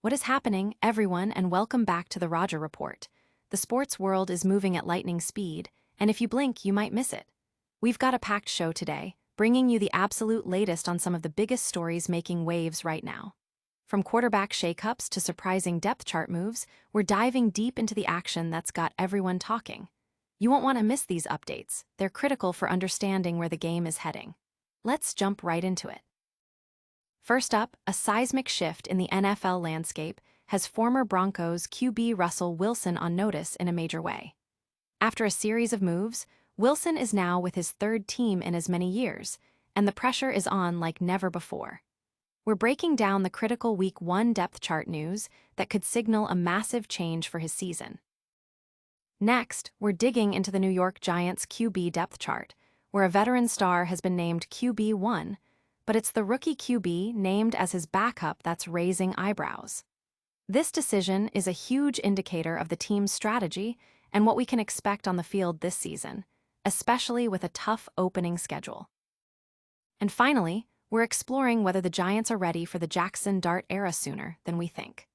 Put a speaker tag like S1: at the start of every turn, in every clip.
S1: What is happening, everyone, and welcome back to the Roger Report. The sports world is moving at lightning speed, and if you blink, you might miss it. We've got a packed show today, bringing you the absolute latest on some of the biggest stories making waves right now. From quarterback shakeups to surprising depth chart moves, we're diving deep into the action that's got everyone talking. You won't want to miss these updates. They're critical for understanding where the game is heading. Let's jump right into it. First up, a seismic shift in the NFL landscape has former Broncos QB Russell Wilson on notice in a major way. After a series of moves, Wilson is now with his third team in as many years, and the pressure is on like never before. We're breaking down the critical Week 1 depth chart news that could signal a massive change for his season. Next, we're digging into the New York Giants QB depth chart, where a veteran star has been named QB1, but it's the rookie QB named as his backup that's raising eyebrows. This decision is a huge indicator of the team's strategy and what we can expect on the field this season, especially with a tough opening schedule. And finally, we're exploring whether the Giants are ready for the Jaxson Dart era sooner than we think.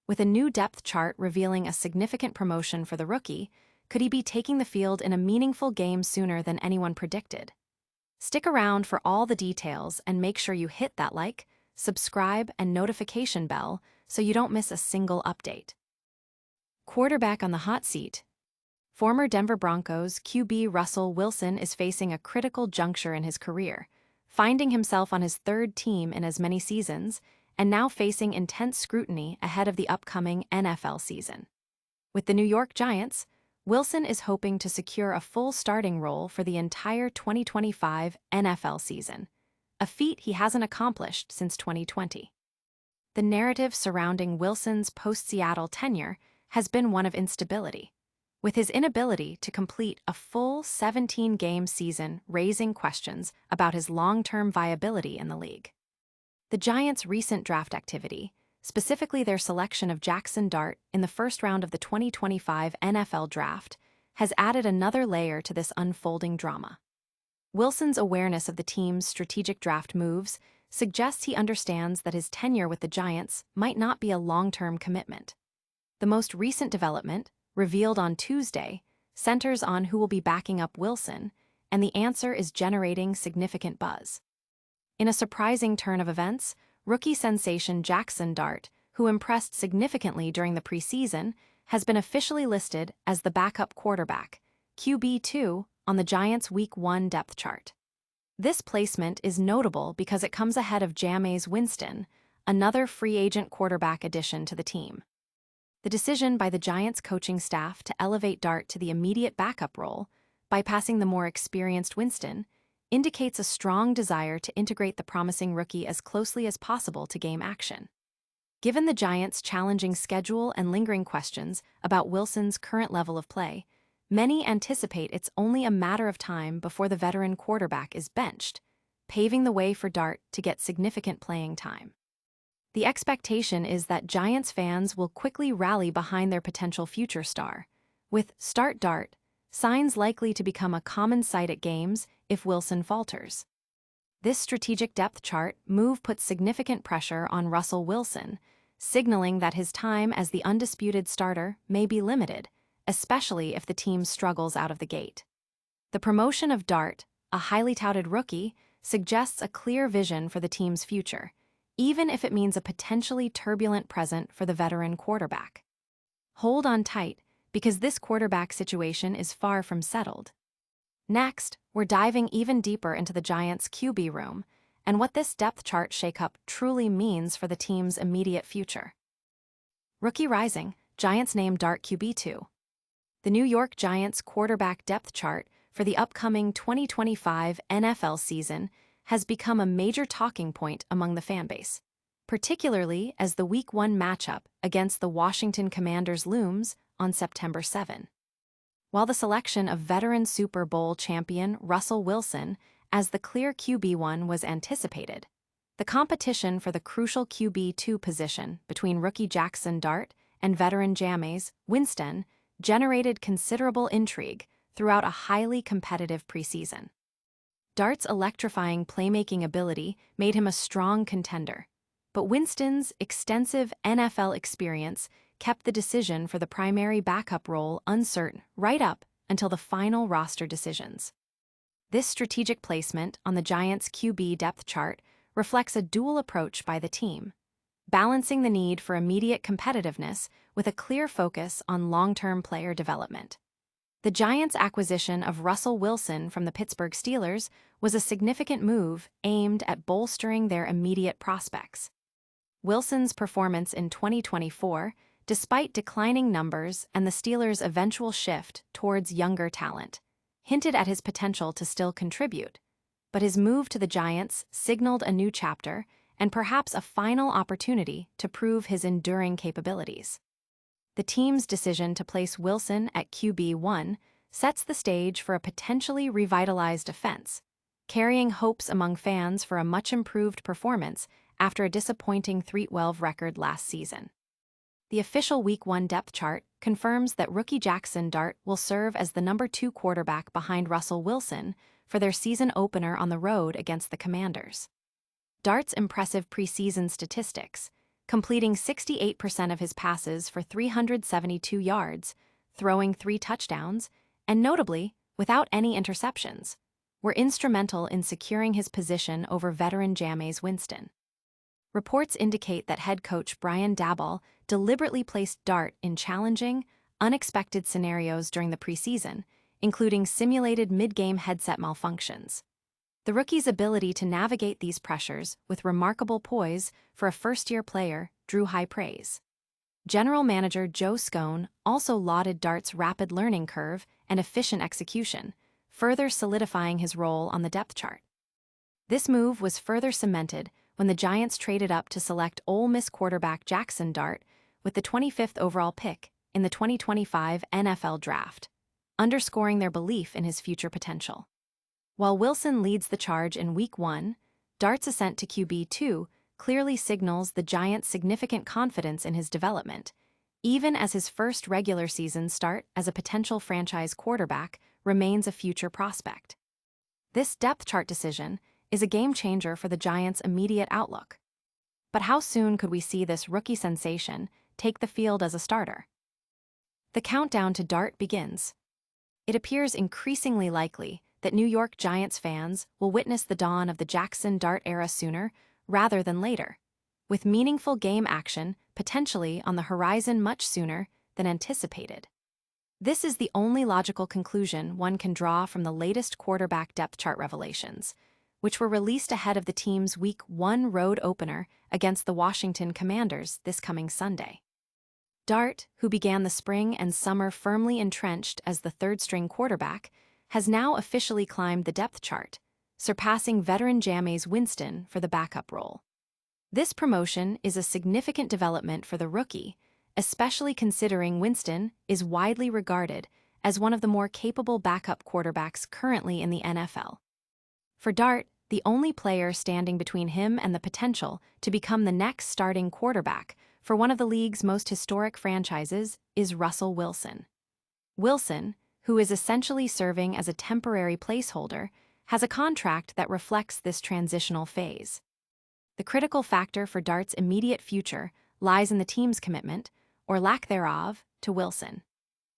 S1: With a new depth chart revealing a significant promotion for the rookie, could he be taking the field in a meaningful game sooner than anyone predicted? Stick around for all the details and make sure you hit that like, subscribe, and notification bell so you don't miss a single update. Quarterback on the hot seat. Former Denver Broncos QB Russell Wilson is facing a critical juncture in his career, finding himself on his third team in as many seasons and now facing intense scrutiny ahead of the upcoming NFL season. With the New York Giants, Wilson is hoping to secure a full starting role for the entire 2025 NFL season, a feat he hasn't accomplished since 2020. The narrative surrounding Wilson's post-Seattle tenure has been one of instability, with his inability to complete a full 17-game season raising questions about his long-term viability in the league. The Giants' recent draft activity, specifically their selection of Jaxson Dart in the first round of the 2025 NFL Draft, has added another layer to this unfolding drama. Wilson's awareness of the team's strategic draft moves suggests he understands that his tenure with the Giants might not be a long-term commitment. The most recent development, revealed on Tuesday, centers on who will be backing up Wilson, and the answer is generating significant buzz. In a surprising turn of events, rookie sensation Jaxson Dart, who impressed significantly during the preseason, has been officially listed as the backup quarterback, QB2, on the Giants' Week 1 depth chart. This placement is notable because it comes ahead of Jameis Winston, another free agent quarterback addition to the team. The decision by the Giants coaching staff to elevate Dart to the immediate backup role, bypassing the more experienced Winston, indicates a strong desire to integrate the promising rookie as closely as possible to game action. Given the Giants' challenging schedule and lingering questions about Wilson's current level of play, many anticipate it's only a matter of time before the veteran quarterback is benched, paving the way for Dart to get significant playing time. The expectation is that Giants fans will quickly rally behind their potential future star, with "Start Dart" signs likely to become a common sight at games if Wilson falters. This strategic depth chart move puts significant pressure on Russell Wilson, signaling that his time as the undisputed starter may be limited, especially if the team struggles out of the gate. The promotion of Dart, a highly touted rookie, suggests a clear vision for the team's future, even if it means a potentially turbulent present for the veteran quarterback. Hold on tight, because this quarterback situation is far from settled. Next, we're diving even deeper into the Giants' QB room and what this depth chart shakeup truly means for the team's immediate future. Rookie rising, Giants name Dart QB2. The New York Giants quarterback depth chart for the upcoming 2025 NFL season has become a major talking point among the fanbase, particularly as the Week 1 matchup against the Washington Commanders looms on September 7. While the selection of veteran Super Bowl champion Russell Wilson as the clear QB1 was anticipated, the competition for the crucial QB2 position between rookie Jaxson Dart and veteran Jameis Winston generated considerable intrigue throughout a highly competitive preseason. Dart's electrifying playmaking ability made him a strong contender, but Winston's extensive NFL experience kept the decision for the primary backup role uncertain right up until the final roster decisions. This strategic placement on the Giants' QB depth chart reflects a dual approach by the team, balancing the need for immediate competitiveness with a clear focus on long-term player development. The Giants' acquisition of Russell Wilson from the Pittsburgh Steelers was a significant move aimed at bolstering their immediate prospects. Wilson's performance in 2024, despite declining numbers and the Steelers' eventual shift towards younger talent, hinted at his potential to still contribute, but his move to the Giants signaled a new chapter and perhaps a final opportunity to prove his enduring capabilities. The team's decision to place Wilson at QB1 sets the stage for a potentially revitalized offense, carrying hopes among fans for a much-improved performance after a disappointing 3-12 record last season. The official Week 1 depth chart confirms that rookie Jaxson Dart will serve as the number 2 quarterback behind Russell Wilson for their season opener on the road against the Commanders. Dart's impressive preseason statistics, completing 68% of his passes for 372 yards, throwing 3 touchdowns, and notably, without any interceptions, were instrumental in securing his position over veteran Jameis Winston. Reports indicate that head coach Brian Daboll deliberately placed Dart in challenging, unexpected scenarios during the preseason, including simulated mid-game headset malfunctions. The rookie's ability to navigate these pressures with remarkable poise for a first-year player drew high praise. General Manager Joe Scone also lauded Dart's rapid learning curve and efficient execution, further solidifying his role on the depth chart. This move was further cemented when the Giants traded up to select Ole Miss quarterback Jaxson Dart with the 25th overall pick in the 2025 NFL Draft, underscoring their belief in his future potential. While Wilson leads the charge in Week 1, Dart's ascent to QB2 clearly signals the Giants' significant confidence in his development, even as his first regular season start as a potential franchise quarterback remains a future prospect. This depth chart decision is a game-changer for the Giants' immediate outlook. But how soon could we see this rookie sensation take the field as a starter? The countdown to Dart begins. It appears increasingly likely that New York Giants fans will witness the dawn of the Jaxson Dart era sooner rather than later, with meaningful game action potentially on the horizon much sooner than anticipated. This is the only logical conclusion one can draw from the latest quarterback depth chart revelations, which were released ahead of the team's Week 1 road opener against the Washington Commanders this coming Sunday. Dart, who began the spring and summer firmly entrenched as the third-string quarterback, has now officially climbed the depth chart, surpassing veteran Jameis Winston for the backup role. This promotion is a significant development for the rookie, especially considering Winston is widely regarded as one of the more capable backup quarterbacks currently in the NFL. For Dart, the only player standing between him and the potential to become the next starting quarterback for one of the league's most historic franchises is Russell Wilson. Wilson, who is essentially serving as a temporary placeholder, has a contract that reflects this transitional phase. The critical factor for Dart's immediate future lies in the team's commitment, or lack thereof, to Wilson.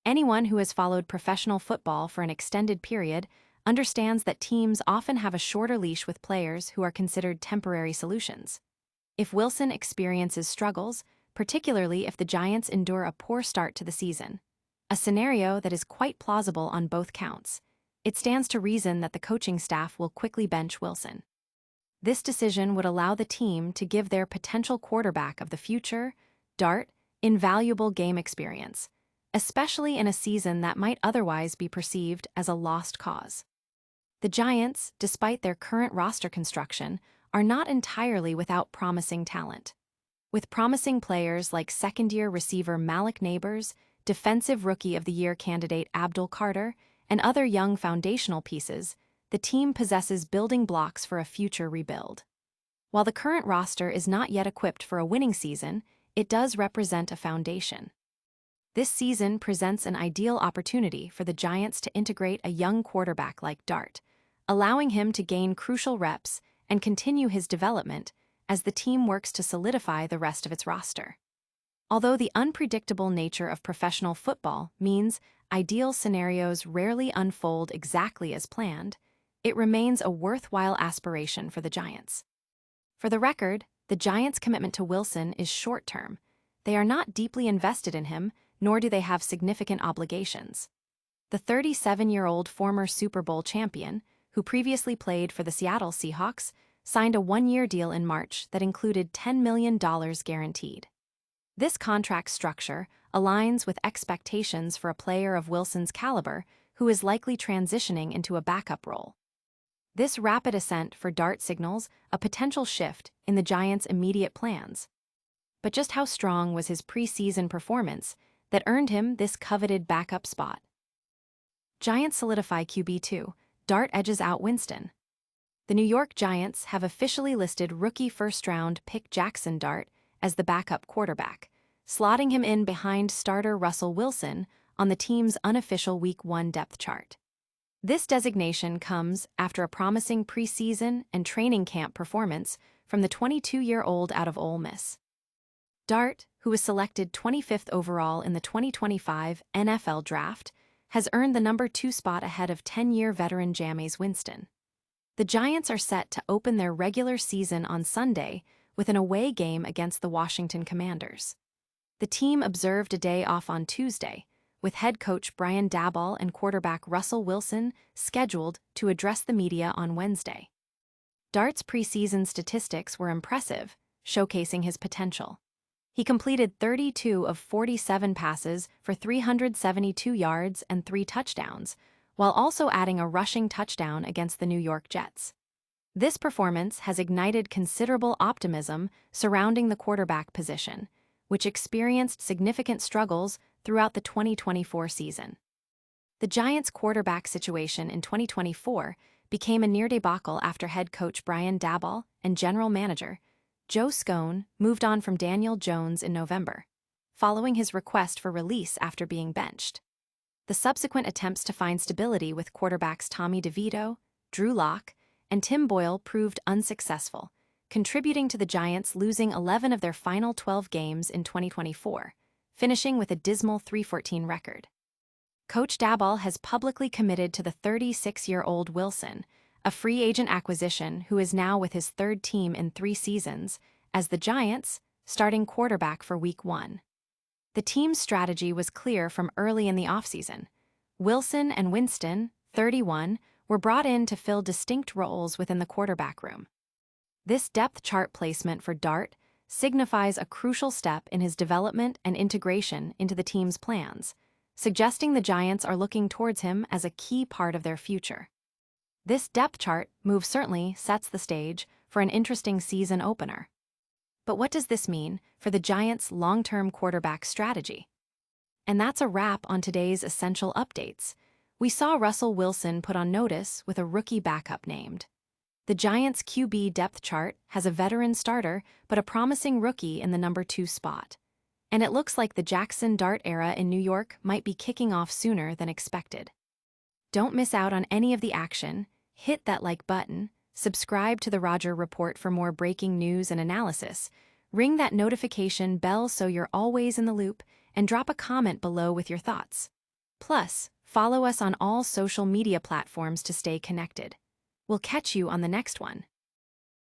S1: Anyone who has followed professional football for an extended period understands that teams often have a shorter leash with players who are considered temporary solutions. If Wilson experiences struggles, particularly if the Giants endure a poor start to the season, a scenario that is quite plausible on both counts, it stands to reason that the coaching staff will quickly bench Wilson. This decision would allow the team to give their potential quarterback of the future, Dart, invaluable game experience, especially in a season that might otherwise be perceived as a lost cause. The Giants, despite their current roster construction, are not entirely without promising talent. With promising players like second-year receiver Malik Nabers, defensive rookie of the year candidate Abdul Carter, and other young foundational pieces, the team possesses building blocks for a future rebuild. While the current roster is not yet equipped for a winning season, it does represent a foundation. This season presents an ideal opportunity for the Giants to integrate a young quarterback like Dart, allowing him to gain crucial reps and continue his development as the team works to solidify the rest of its roster. Although the unpredictable nature of professional football means ideal scenarios rarely unfold exactly as planned, it remains a worthwhile aspiration for the Giants. For the record, the Giants' commitment to Wilson is short-term. They are not deeply invested in him, nor do they have significant obligations. The 37-year-old former Super Bowl champion, who previously played for the Seattle Seahawks, signed a one-year deal in March that included $10 million guaranteed. This contract structure aligns with expectations for a player of Wilson's caliber who is likely transitioning into a backup role. This rapid ascent for Dart signals a potential shift in the Giants' immediate plans. But just how strong was his preseason performance that earned him this coveted backup spot? Giants solidify QB2, Dart edges out Winston. The New York Giants have officially listed rookie first-round pick Jaxson Dart as the backup quarterback, slotting him in behind starter Russell Wilson on the team's unofficial Week 1 depth chart. This designation comes after a promising preseason and training camp performance from the 22-year-old out of Ole Miss. Dart, who was selected 25th overall in the 2025 NFL Draft, has earned the number 2 spot ahead of 10-year veteran Jameis Winston. The Giants are set to open their regular season on Sunday with an away game against the Washington Commanders. The team observed a day off on Tuesday, with head coach Brian Daboll and quarterback Russell Wilson scheduled to address the media on Wednesday. Dart's preseason statistics were impressive, showcasing his potential. He completed 32 of 47 passes for 372 yards and 3 touchdowns, while also adding a rushing touchdown against the New York Jets. This performance has ignited considerable optimism surrounding the quarterback position, which experienced significant struggles throughout the 2024 season. The Giants' quarterback situation in 2024 became a near debacle after head coach Brian Daboll and general manager Joe Scone moved on from Daniel Jones in November, following his request for release after being benched. The subsequent attempts to find stability with quarterbacks Tommy DeVito, Drew Lock, and Tim Boyle proved unsuccessful, contributing to the Giants losing 11 of their final 12 games in 2024, finishing with a dismal 3-14 record. Coach Daboll has publicly committed to the 36-year-old Wilson, a free agent acquisition who is now with his third team in 3 seasons, as the Giants' starting quarterback for Week 1. The team's strategy was clear from early in the offseason. Wilson and Winston, 31, were brought in to fill distinct roles within the quarterback room. This depth chart placement for Dart signifies a crucial step in his development and integration into the team's plans, suggesting the Giants are looking towards him as a key part of their future. This depth chart move certainly sets the stage for an interesting season opener. But what does this mean for the Giants' long-term quarterback strategy? And that's a wrap on today's essential updates. We saw Russell Wilson put on notice with a rookie backup named. The Giants' QB depth chart has a veteran starter but a promising rookie in the number 2 spot. And it looks like the Jaxson Dart era in New York might be kicking off sooner than expected. Don't miss out on any of the action. Hit that like button, subscribe to the Roger Report for more breaking news and analysis, ring that notification bell so you're always in the loop, and drop a comment below with your thoughts. Plus, follow us on all social media platforms to stay connected. We'll catch you on the next one.